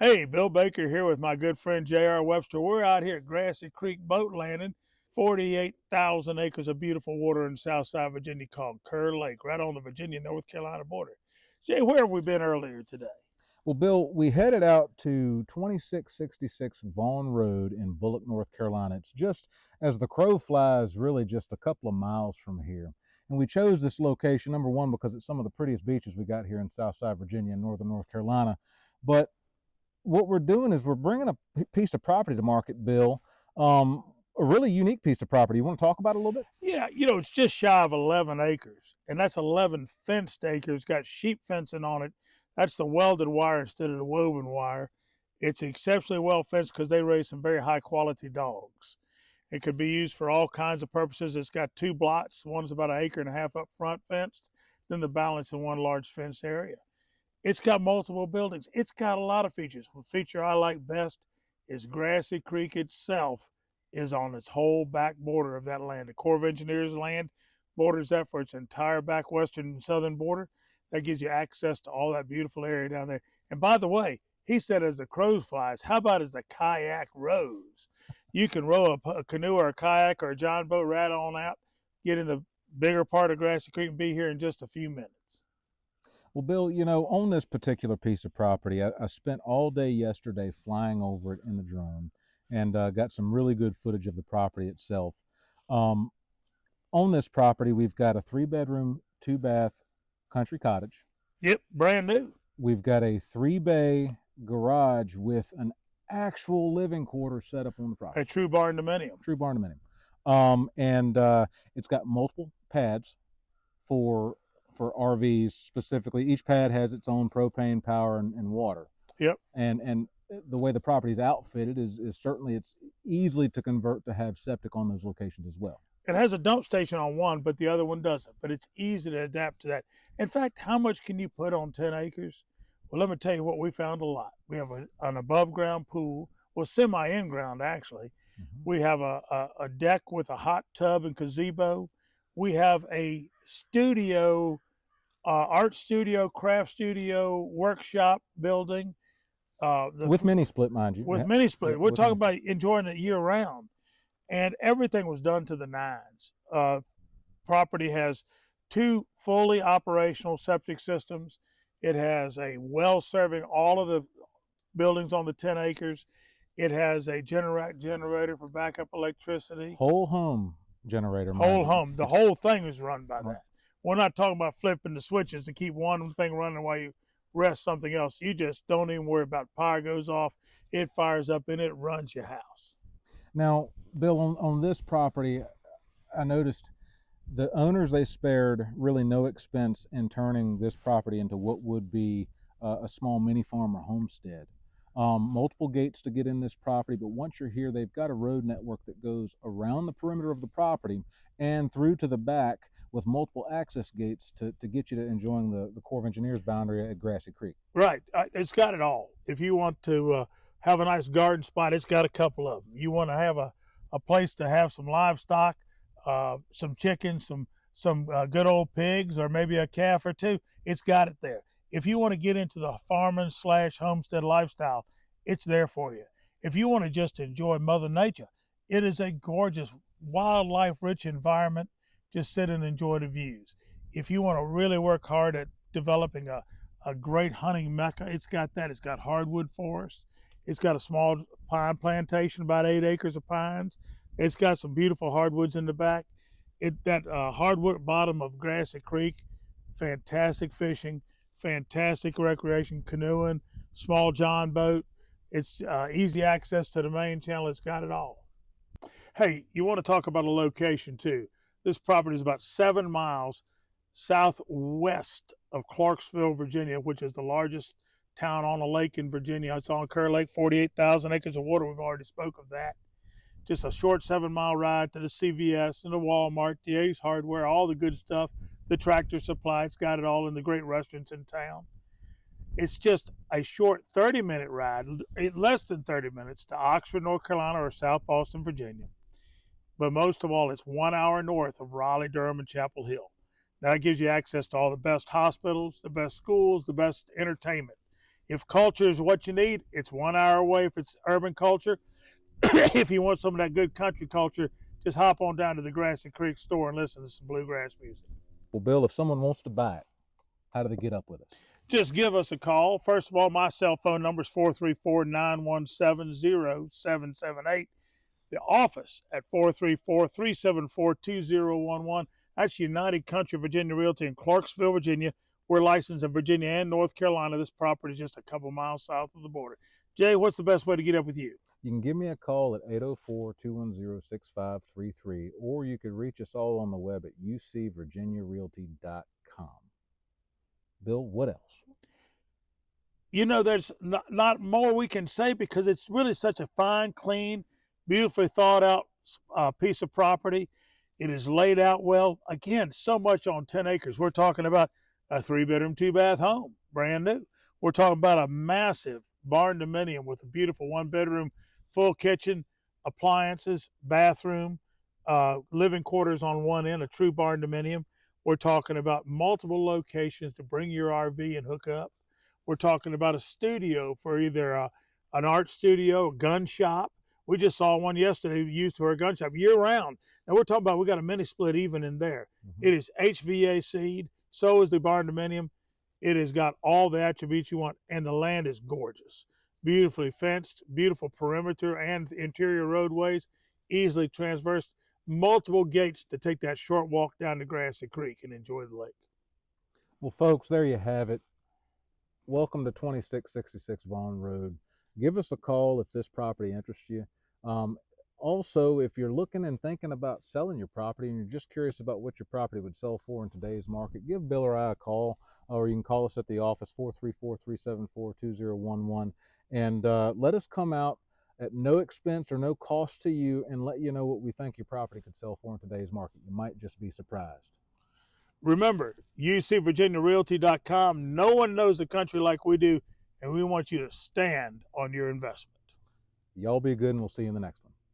Hey, Bill Baker here with my good friend J.R. Webster. We're out here at Grassy Creek Boat Landing, 48,000 acres of beautiful water in Southside Virginia called Kerr Lake, right on the Virginia-North Carolina border. Jay, where have we been earlier today? Well, Bill, we headed out to 2666 Vaughn Road in Bullock, North Carolina. It's just as the crow flies, really just a couple of miles from here. And we chose this location, number one, because it's some of the prettiest beaches we got here in Southside Virginia and northern North Carolina. But what we're doing is we're bringing a piece of property to market, Bill. A really unique piece of property. You want to talk about it a little bit? Yeah, it's just shy of 11 acres, and that's 11 fenced acres, got sheep fencing on it. That's the welded wire instead of the woven wire. It's exceptionally well fenced because they raise some very high quality dogs. It could be used for all kinds of purposes. It's got two blots. One's about an acre and a half up front fenced, then the balance in one large fenced area. It's got multiple buildings. It's got a lot of features. The feature I like best is Grassy Creek itself is on its whole back border of that land. The Corps of Engineers land borders that for its entire back western and southern border. That gives you access to all that beautiful area down there. And by the way, he said as the crows flies, how about as the kayak rows? You can row a canoe or a kayak or a john boat right on out, get in the bigger part of Grassy Creek and be here in just a few minutes. Well, Bill, on this particular piece of property, I spent all day yesterday flying over it in the drone and got some really good footage of the property itself. On this property, we've got a 3-bedroom, 2-bath country cottage. Yep, brand new. We've got a 3-bay garage with an actual living quarter set up on the property. A true barn dominium. True barn dominium. And it's got multiple pads for RVs specifically. Each pad has its own propane, power, and water. Yep. And the way the property is outfitted is certainly it's easily to convert to have septic on those locations as well. It has a dump station on one, but the other one doesn't. But it's easy to adapt to that. In fact, how much can you put on 10 acres? Well, let me tell you what, we found a lot. We have an above-ground pool, well, semi-in-ground actually. Mm-hmm. We have a deck with a hot tub and gazebo. We have a studio, art studio, craft studio, workshop building. With mini split, mind you. With mini split. We're talking about enjoying it year round. And everything was done to the nines. Property has 2 fully operational septic systems. It has a well serving all of the buildings on the 10 acres. It has a Generac generator for backup electricity. Whole home generator. Whole home. The whole thing is run by that. We're not talking about flipping the switches to keep one thing running while you rest something else. You just don't even worry about power goes off. It fires up and it runs your house. Now, Bill, on this property, I noticed the owners, they spared really no expense in turning this property into what would be a small mini farm or homestead. Multiple gates to get in this property, but once you're here, they've got a road network that goes around the perimeter of the property and through to the back with multiple access gates to get you to enjoying the Corps of Engineers boundary at Grassy Creek. Right. It's got it all. If you want to have a nice garden spot, it's got a couple of them. You want to have a place to have some livestock, some chickens, some good old pigs, or maybe a calf or two, it's got it there. If you want to get into the farming / homestead lifestyle, it's there for you. If you want to just enjoy Mother Nature, it is a gorgeous, wildlife-rich environment. Just sit and enjoy the views. If you want to really work hard at developing a great hunting mecca, it's got that. It's got hardwood forest. It's got a small pine plantation, about 8 acres of pines. It's got some beautiful hardwoods in the back. That hardwood bottom of Grassy Creek, fantastic fishing, fantastic recreation, canoeing, small john boat. It's easy access to the main channel. It's got it all. Hey, you want to talk about a location too. This property is about 7 miles southwest of Clarksville, Virginia, which is the largest town on a lake in Virginia. It's on Kerr Lake, 48,000 acres of water. We've already spoke of that. Just a short 7-mile ride to the CVS and the Walmart, the Ace Hardware, all the good stuff, the Tractor Supply. It's got it all in the great restaurants in town. It's just a short 30-minute ride, less than 30 minutes, to Oxford, North Carolina, or South Boston, Virginia. But most of all, it's 1 hour north of Raleigh, Durham, and Chapel Hill. Now, it gives you access to all the best hospitals, the best schools, the best entertainment. If culture is what you need, it's 1 hour away if it's urban culture. If you want some of that good country culture, just hop on down to the Grassy Creek store and listen to some bluegrass music. Well, Bill, if someone wants to buy it, how do they get up with us? Just give us a call. First of all, my cell phone number is 434-917-0778. The office at 434-374-2011. That's United Country Virginia Realty in Clarksville, Virginia. We're licensed in Virginia and North Carolina. This property is just a couple miles south of the border. Jay, what's the best way to get up with you? You can give me a call at 804-210-6533, or you could reach us all on the web at ucvirginiarealty.com. Bill, what else? You know, there's not more we can say because it's really such a fine, clean, beautifully thought out piece of property. It is laid out well. Again, so much on 10 acres. We're talking about a 3-bedroom, 2-bath home, brand new. We're talking about a massive barn dominium with a beautiful 1-bedroom, full kitchen, appliances, bathroom, living quarters on one end, a true barn dominium. We're talking about multiple locations to bring your RV and hook up. We're talking about a studio for either an art studio, a gun shop. We just saw one yesterday used for a gun shop year round. Now we're talking about we got a mini split even in there. It is HVAC'd, so is the barn dominium. It has got all the attributes you want, and the land is gorgeous. Beautifully fenced, beautiful perimeter and interior roadways, easily traversed, multiple gates to take that short walk down to Grassy Creek and enjoy the lake. Well, folks, there you have it. Welcome to 2666 Vaughn Road. Give us a call if this property interests you. Also, if you're looking and thinking about selling your property and you're just curious about what your property would sell for in today's market, give Bill or I a call, or you can call us at the office, 434-374-2011, and let us come out at no expense or no cost to you and let you know what we think your property could sell for in today's market. You might just be surprised. Remember, ucvirginiarealty.com. No one knows the country like we do, and we want you to stand on your investment. Y'all be good, and we'll see you in the next one.